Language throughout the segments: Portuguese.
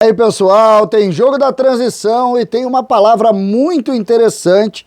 aí, pessoal, tem jogo da transição e tem uma palavra muito interessante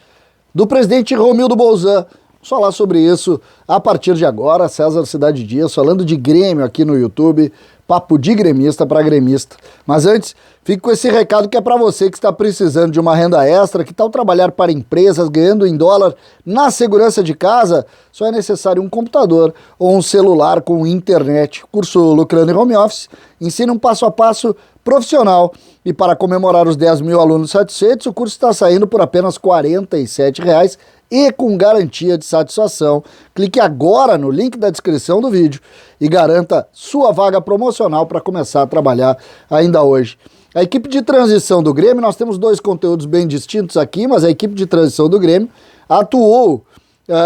do presidente Romildo Bolzan. Vamos falar sobre isso a partir de agora. César Cidade Dias falando de Grêmio aqui no YouTube, papo de gremista para gremista. Mas antes, fico com esse recado que é para você que está precisando de uma renda extra, que tal trabalhar para empresas ganhando em dólar na segurança de casa? Só é necessário um computador ou um celular com internet. Curso Lucrando em Home Office ensina um passo a passo profissional. E para comemorar os 10 mil alunos satisfeitos, o curso está saindo por apenas R$ 47,00 e com garantia de satisfação. Clique agora no link da descrição do vídeo e garanta sua vaga promocional para começar a trabalhar ainda hoje. A equipe de transição do Grêmio, nós temos dois conteúdos bem distintos aqui, mas a equipe de transição do Grêmio atuou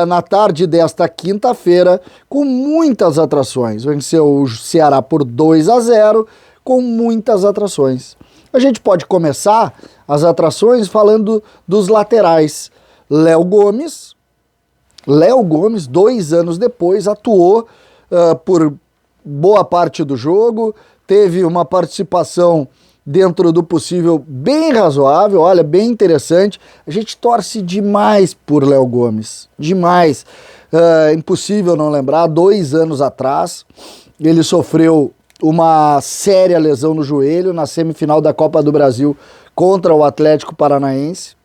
na tarde desta quinta-feira com muitas atrações. Venceu o Ceará por 2-0 com muitas atrações. A gente pode começar as atrações falando dos laterais. Léo Gomes, 2 anos depois, atuou por boa parte do jogo, teve uma participação dentro do possível bem razoável, olha, bem interessante. A gente torce demais por Léo Gomes, demais. Impossível não lembrar, 2 anos atrás, ele sofreu uma séria lesão no joelho na semifinal da Copa do Brasil contra o Atlético Paranaense.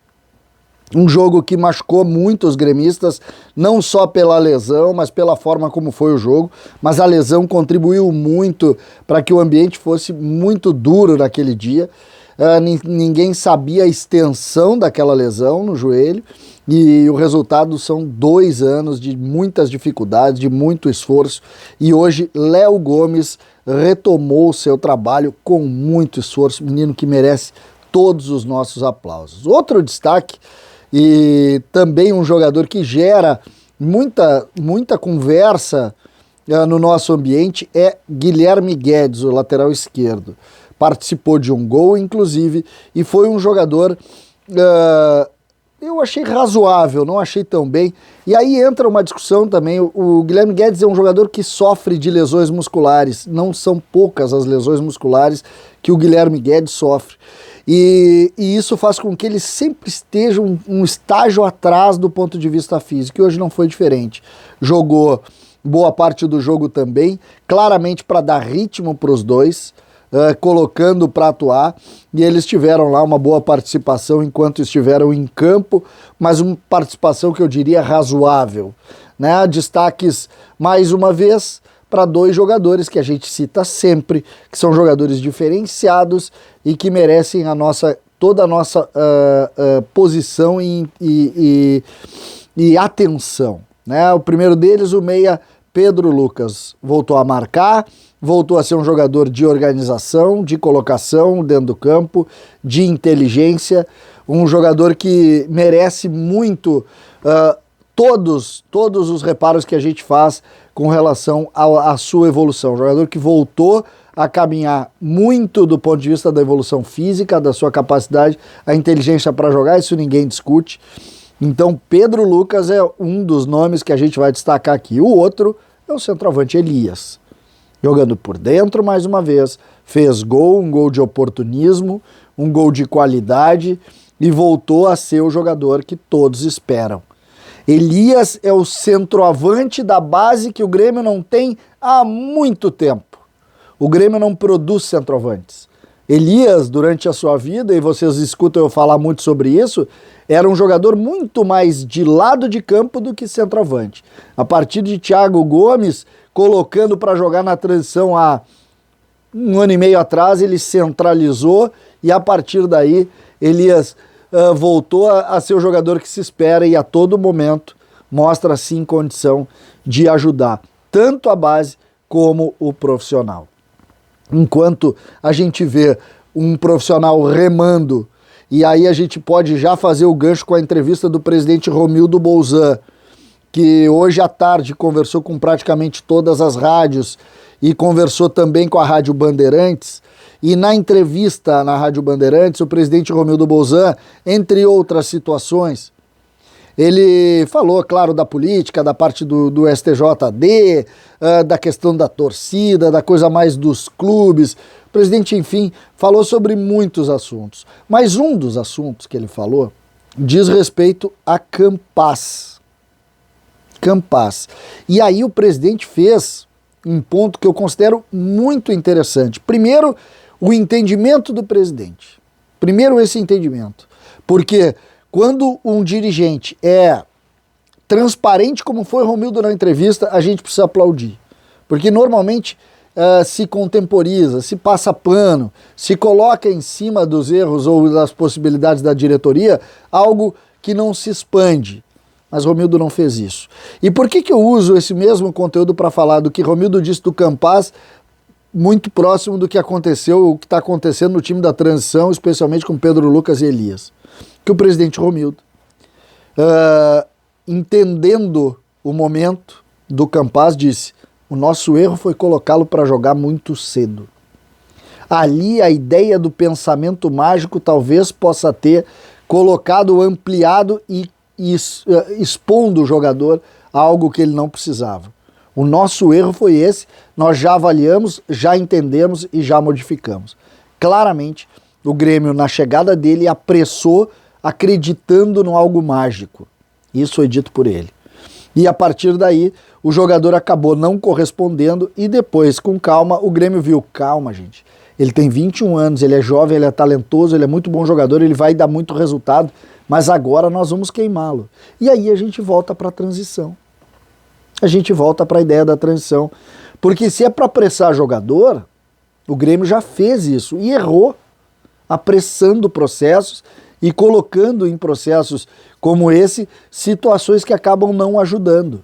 Um jogo que machucou muito os gremistas, não só pela lesão, mas pela forma como foi o jogo. Mas a lesão contribuiu muito para que o ambiente fosse muito duro naquele dia. Ninguém sabia a extensão daquela lesão no joelho. E o resultado são 2 anos de muitas dificuldades, de muito esforço. E hoje Léo Gomes retomou o seu trabalho com muito esforço. Menino que merece todos os nossos aplausos. Outro destaque, e também um jogador que gera muita conversa no nosso ambiente, é Guilherme Guedes, o lateral esquerdo. Participou de um gol, inclusive, e foi um jogador, eu achei razoável, não achei tão bem. E aí entra uma discussão também, o Guilherme Guedes é um jogador que sofre de lesões musculares, não são poucas as lesões musculares que o Guilherme Guedes sofre. E isso faz com que ele sempre esteja um estágio atrás do ponto de vista físico, e hoje não foi diferente. Jogou boa parte do jogo também, claramente para dar ritmo para os dois, colocando para atuar, e eles tiveram lá uma boa participação enquanto estiveram em campo, mas uma participação que eu diria razoável, né? Destaques, mais uma vez, para 2 jogadores que a gente cita sempre, que são jogadores diferenciados e que merecem toda a nossa posição e atenção, né? O primeiro deles, o meia Pedro Lucas, voltou a marcar, voltou a ser um jogador de organização, de colocação dentro do campo, de inteligência, um jogador que merece muito todos os reparos que a gente faz com relação à sua evolução. Um jogador que voltou a caminhar muito do ponto de vista da evolução física, da sua capacidade, a inteligência para jogar, isso ninguém discute. Então Pedro Lucas é um dos nomes que a gente vai destacar aqui. O outro é o centroavante Elias, jogando por dentro mais uma vez, fez gol, um gol de oportunismo, um gol de qualidade e voltou a ser o jogador que todos esperam. Elias é o centroavante da base que o Grêmio não tem há muito tempo. O Grêmio não produz centroavantes. Elias, durante a sua vida, e vocês escutam eu falar muito sobre isso, era um jogador muito mais de lado de campo do que centroavante. A partir de Thiago Gomes, colocando para jogar na transição há 1 ano e meio atrás, ele centralizou e a partir daí Elias voltou a ser o jogador que se espera e a todo momento mostra sim condição de ajudar tanto a base como o profissional. Enquanto a gente vê um profissional remando, e aí a gente pode já fazer o gancho com a entrevista do presidente Romildo Bolzan, que hoje à tarde conversou com praticamente todas as rádios e conversou também com a Rádio Bandeirantes. E na entrevista na Rádio Bandeirantes, o presidente Romildo Bolzan, entre outras situações, Ele falou, claro, da política, da parte do STJD, da questão da torcida, da coisa mais dos clubes. O presidente, enfim, falou sobre muitos assuntos. Mas um dos assuntos que ele falou diz respeito a Campaz. Campaz. E aí o presidente fez um ponto que eu considero muito interessante. Primeiro, o entendimento do presidente. Primeiro esse entendimento. Porque quando um dirigente é transparente, como foi Romildo na entrevista, a gente precisa aplaudir. Porque normalmente se contemporiza, se passa pano, se coloca em cima dos erros ou das possibilidades da diretoria algo que não se expande. Mas Romildo não fez isso. E por que eu uso esse mesmo conteúdo para falar do que Romildo disse do Campaz, muito próximo do que aconteceu, o que está acontecendo no time da transição, especialmente com Pedro Lucas e Elias? Que o presidente Romildo, entendendo o momento do Campaz, disse: o nosso erro foi colocá-lo para jogar muito cedo. Ali a ideia do pensamento mágico talvez possa ter colocado, ampliado e expondo o jogador a algo que ele não precisava. O nosso erro foi esse, nós já avaliamos, já entendemos e já modificamos. Claramente, o Grêmio, na chegada dele, apressou acreditando no algo mágico. Isso foi dito por ele. E a partir daí, o jogador acabou não correspondendo e depois, com calma, o Grêmio viu: calma, gente, ele tem 21 anos, ele é jovem, ele é talentoso, ele é muito bom jogador, ele vai dar muito resultado, mas agora nós vamos queimá-lo. E aí a gente volta para a transição. A gente volta para a ideia da transição. Porque se é para apressar jogador, o Grêmio já fez isso e errou, apressando processos e colocando em processos como esse situações que acabam não ajudando.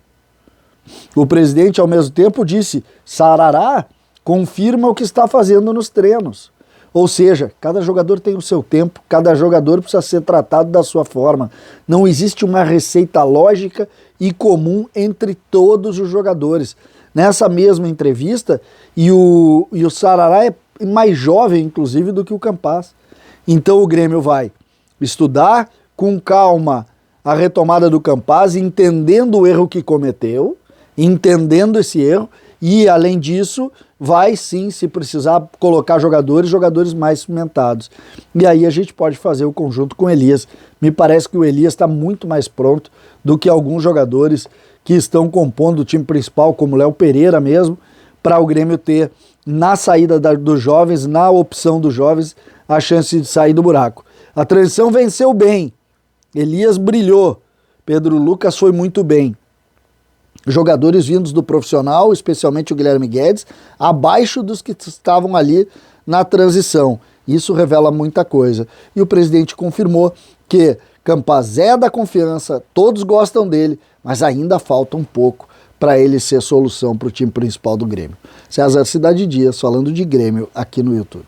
O presidente, ao mesmo tempo, disse: Sarará confirma o que está fazendo nos treinos. Ou seja, cada jogador tem o seu tempo, cada jogador precisa ser tratado da sua forma. Não existe uma receita lógica e comum entre todos os jogadores. Nessa mesma entrevista, e o Sarará é mais jovem, inclusive, do que o Campaz. Então o Grêmio vai estudar com calma a retomada do Campaz, entendendo o erro que cometeu, entendendo esse erro, e além disso vai sim, se precisar, colocar jogadores mais experimentados. E aí a gente pode fazer o conjunto com o Elias. Me parece que o Elias está muito mais pronto do que alguns jogadores que estão compondo o time principal, como o Léo Pereira mesmo, para o Grêmio ter, na saída dos jovens, na opção dos jovens, a chance de sair do buraco. A transição venceu bem, Elias brilhou, Pedro Lucas foi muito bem. Jogadores vindos do profissional, especialmente o Guilherme Guedes, abaixo dos que estavam ali na transição. Isso revela muita coisa. E o presidente confirmou que Campaz é da confiança, todos gostam dele, mas ainda falta um pouco para ele ser solução para o time principal do Grêmio. César Cidade Dias, falando de Grêmio aqui no YouTube.